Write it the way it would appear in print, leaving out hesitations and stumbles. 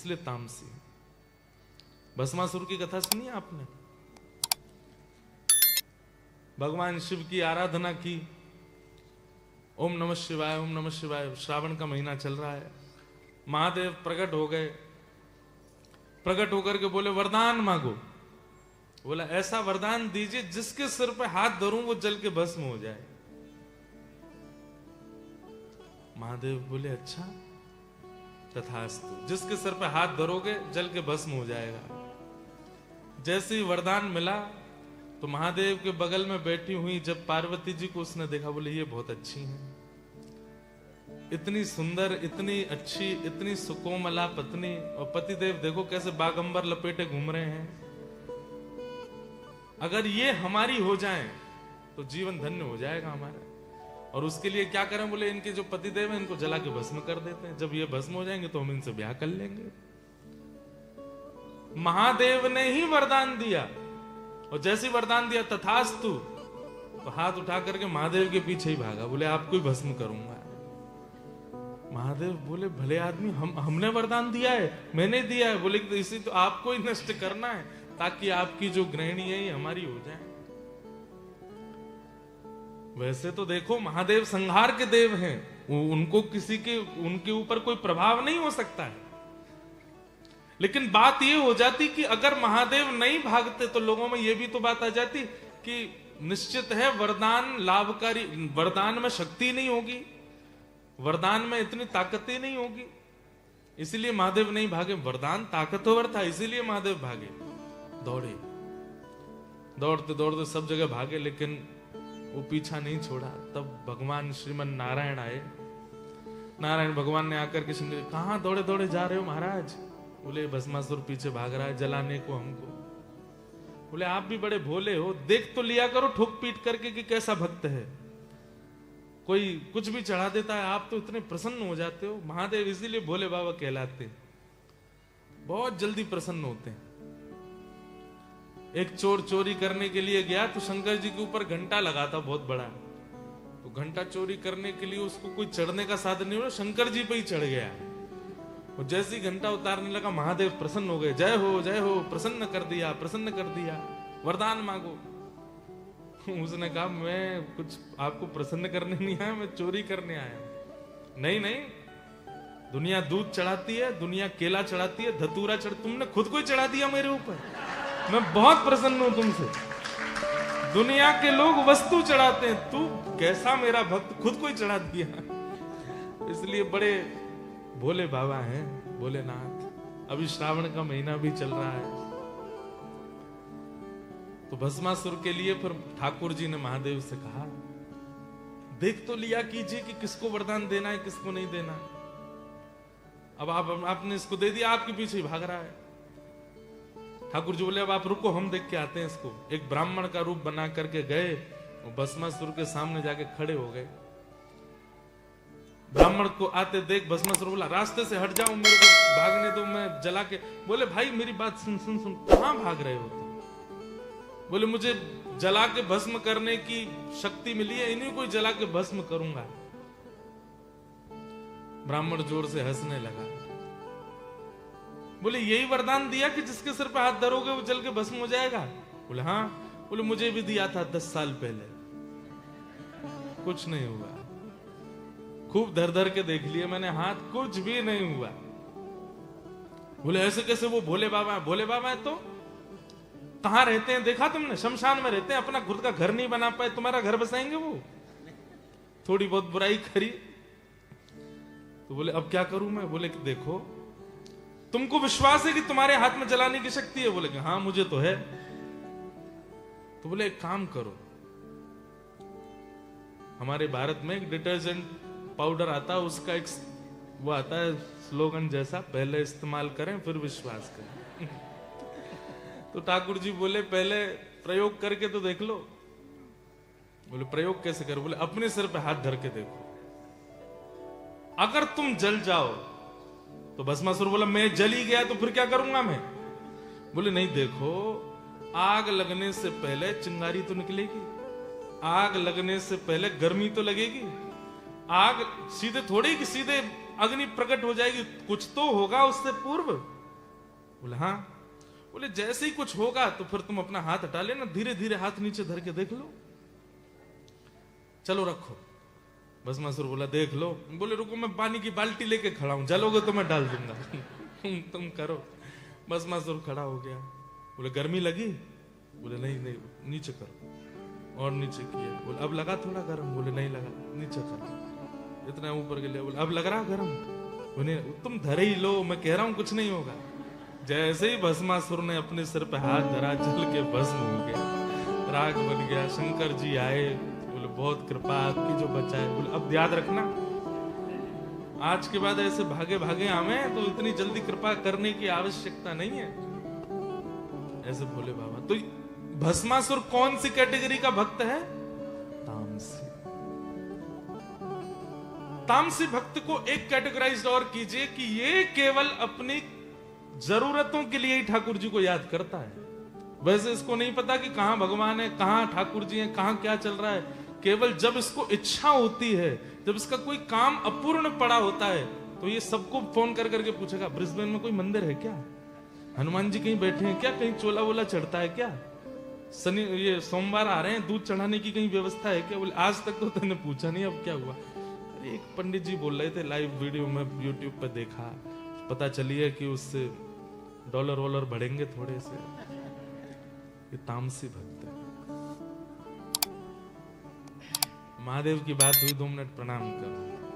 इसलिए तामसी। भस्मासुर की कथा सुनी आपने? भगवान शिव की आराधना की, ओम नमः शिवाय ओम नमः शिवाय। श्रावण का महीना चल रहा है, महादेव प्रकट हो गए। प्रकट होकर के बोले वरदान मांगो। बोला ऐसा वरदान दीजिए जिसके सिर पे हाथ धरूं वो जल के भस्म हो जाए। महादेव बोले अच्छा तथास्तु, जिसके सिर पे हाथ धरोगे जल के भस्म हो जाएगा। जैसे ही वरदान मिला तो महादेव के बगल में बैठी हुई जब पार्वती जी को उसने देखा, बोले ये बहुत अच्छी हैं, इतनी सुंदर, इतनी अच्छी, इतनी सुकोमला पत्नी, और पतिदेव देखो कैसे बागंबर लपेटे घूम रहे हैं। अगर ये हमारी हो जाएं तो जीवन धन्य हो जाएगा हमारा। और उसके लिए क्या करें? बोले इनके जो पतिदेव हैं इनको जला के भस्म कर देते हैं, जब ये भस्म हो जाएंगे तो हम इनसे ब्याह कर लेंगे। महादेव ने ही वरदान दिया, और जैसे वरदान दिया तथास्तु, तो हाथ उठा करके महादेव के पीछे ही भागा, बोले आपको ही भस्म करूंगा। महादेव बोले भले आदमी, हमने वरदान दिया है, मैंने दिया है। बोले तो इसी तो आपको ही नष्ट करना है ताकि आपकी जो गृहिणी है ये हमारी हो जाए। वैसे तो देखो महादेव संहार के देव हैं, उनको किसी के उनके ऊपर कोई प्रभाव नहीं हो सकता है। लेकिन बात ये हो जाती कि अगर महादेव नहीं भागते तो लोगों में ये भी तो बात आ जाती कि निश्चित है वरदान लाभकारी, वरदान में शक्ति नहीं होगी, वरदान में इतनी ताकत ही नहीं होगी, इसीलिए महादेव नहीं भागे। वरदान ताकतवर था इसीलिए महादेव भागे, दौड़े, दौड़ते दौड़ते सब जगह भागे, लेकिन वो पीछा नहीं छोड़ा। तब भगवान श्रीमन नारायण आए। नारायण भगवान ने आकर के शंकर, कहां दौड़े दौड़े जा रहे हो महाराज? बोले भस्मासुर पीछे भाग रहा है जलाने को हमको। बोले आप भी बड़े भोले हो, देख तो लिया करो ठोक पीट करके कि कैसा भक्त है, कोई कुछ भी चढ़ा देता है, आप तो इतने प्रसन्न हो जाते हो। महादेव इसीलिए भोले बाबा कहलाते, बहुत जल्दी प्रसन्न होते हैं। एक चोर चोरी करने के लिए गया तो शंकर जी के ऊपर घंटा लगा था बहुत बड़ा, तो घंटा चोरी करने के लिए उसको कोई चढ़ने का साधन नहीं हुआ, शंकर जी पे ही चढ़ गया। और जैसे ही घंटा उतारने लगा महादेव प्रसन्न हो गए, जय हो प्रसन्न कर दिया, प्रसन्न कर दिया, वरदान मांगो। उसने कहा मैं कुछ आपको प्रसन्न करने नहीं आया, मैं चोरी करने आया। नहीं नहीं, दुनिया दूध चढ़ाती है, दुनिया केला चढ़ाती है, धतूरा तुमने खुद को ही चढ़ा दिया मेरे ऊपर, मैं बहुत प्रसन्न हूं तुमसे। दुनिया के लोग वस्तु चढ़ाते हैं, तू कैसा मेरा भक्त खुद को ही चढ़ा दिया। इसलिए बड़े भोले बाबा हैं भोलेनाथ। अभी श्रावण का महीना भी चल रहा है, तो भस्मासुर के लिए फिर ठाकुर जी ने महादेव से कहा देख तो लिया कीजिए कि किसको वरदान देना है किसको नहीं देना। अब आपने इसको दे दिया, आपके पीछे ही भाग रहा है। ठाकुर जी बोले अब आप रुको, हम देख के आते हैं इसको। एक ब्राह्मण का रूप बना करके गए, भस्मासुर के सामने जाके खड़े हो गए। ब्राह्मण को आते देख भस्मासुर बोला रास्ते से हट जाओ, मेरे को भागने दो, मैं जला के। बोले भाई मेरी बात सुन सुन सुन, कहां भाग रहे हो तुम? बोले मुझे जला के भस्म करने की शक्ति मिली है, इन्हीं को जला के भस्म करूंगा। ब्राह्मण जोर से हंसने लगा। बोले यही वरदान दिया कि जिसके सिर पे हाथ धरोगे वो जल के भस्म हो जाएगा? बोले हाँ। बोले मुझे भी दिया था 10 साल पहले, कुछ नहीं हुआ। खूब धर धर के देख लिए मैंने हाथ, कुछ भी नहीं हुआ। बोले ऐसे कैसे? वो भोले बाबा है। भोले बाबा है तो कहां रहते हैं देखा तुमने? शमशान में रहते हैं, अपना खुद का घर नहीं बना पाए, तुम्हारा घर बसाएंगे वो? थोड़ी बहुत बुराई करी तो बोले अब क्या करूं मैं? बोले कि देखो तुमको विश्वास है कि तुम्हारे हाथ में जलाने की शक्ति है? बोले कि हाँ मुझे तो है। तो बोले एक काम करो, हमारे भारत में एक डिटर्जेंट पाउडर आता है, उसका एक वो आता है स्लोगन जैसा, पहले इस्तेमाल करें फिर विश्वास करें। तो ठाकुर जी बोले पहले प्रयोग करके तो देख लो। बोले प्रयोग कैसे करो? बोले अपने सिर पे हाथ धर के देखो, अगर तुम जल जाओ तो भस्मासुर बोला मैं जल ही गया तो फिर क्या करूंगा मैं? बोले नहीं देखो, आग लगने से पहले चिंगारी तो निकलेगी, आग लगने से पहले गर्मी तो लगेगी। आग सीधे थोड़ी कि सीधे अग्नि प्रकट हो जाएगी, कुछ तो होगा उससे पूर्व। बोले हाँ। बोले जैसे ही कुछ होगा तो फिर तुम अपना हाथ हटा लेना, धीरे धीरे हाथ नीचे धर के देख लो। चलो रखो। भस्मासुर बोला देख लो। बोले रुको, मैं पानी की बाल्टी लेके खड़ा हूं, जलोगे तो मैं डाल दूंगा। तुम करो। भस्मासुर खड़ा हो गया। बोले गर्मी लगी? बोले नहीं नहीं, नीचे करो। और नीचे किया। बोले अब लगा थोड़ा गर्म? बोले नहीं लगा। नीचे करो। इतना ऊपर के लिए। बोले अब लग रहा गर्म? बोले तुम धरे ही लो, मैं कह रहा हूं कुछ नहीं होगा। जैसे ही भस्मासुर ने अपने सिर पे हाथ धरा, जल के भस्म हो गया, राख बन गया। शंकर जी आए, बोले बहुत कृपा आपकी जो बचाए। बोले अब याद रखना, आज के बाद ऐसे भागे भागे आवे तो इतनी जल्दी कृपा करने की आवश्यकता नहीं है। ऐसे बोले बाबा। तो भस्मासुर कौन सी कैटेगरी का भक्त है? तामसी। तामसी भक्त को एक कैटेगराइज और कीजिए कि ये केवल अपनी जरूरतों के लिए ही ठाकुर जी को याद करता है। वैसे इसको नहीं पता कि कहां भगवान है, कहां ठाकुर जी हैं, कहां क्या चल रहा है। केवल जब इसको इच्छा होती है, जब इसका कोई काम अपूर्ण पड़ा होता है, तो ये सबको फोन कर करके पूछेगा ब्रिस्बेन में कोई मंदिर है क्या? हनुमान जी कहीं बैठे हैं क्या? कहीं चोला वोला चढ़ता है क्या? शनि ये सोमवार आ रहे हैं, दूध चढ़ाने की कहीं व्यवस्था है क्या? बोले आज तक तो तूने पूछा नहीं, अब क्या हुआ? अरे एक पंडित जी बोल रहे थे, लाइव वीडियो में यूट्यूब पर देखा, पता चली है कि उससे डॉलर वॉलर बढ़ेंगे थोड़े से। ये तामसी भक्त है। महादेव की बात हुई, 2 मिनट प्रणाम करो।